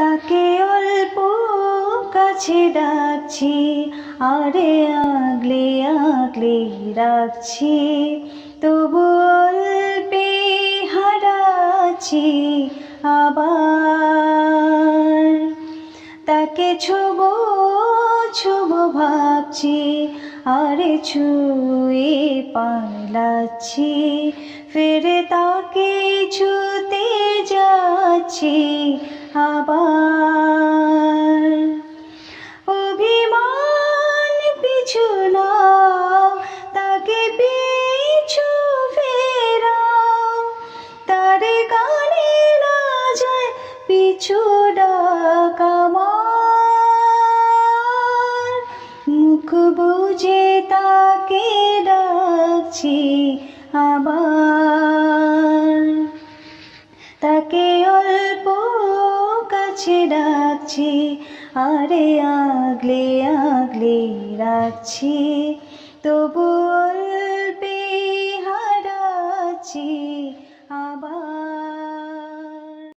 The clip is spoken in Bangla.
তাকে অল্প কাছে ডাকছি, আরে আগলে আগলে রাখছি, তবু অল্পে হারাচ্ছি আবার। তাকে ছোবো ছোবো ভাবছি, আরে ছুঁয়ে পালাচ্ছি, ফিরে তাকে ছুঁতে যাচ্ছি আবার। অভিমান পিছু নাও, তাকে পিছু ফেরাও, তার কানে না যায় পিছু ডাক আমার। মুখ বুজে তাকে ডাকছি আবার। তাকে অল্প কাছে ডাকছি, আরে আগলে আগলে রাখছি, তবু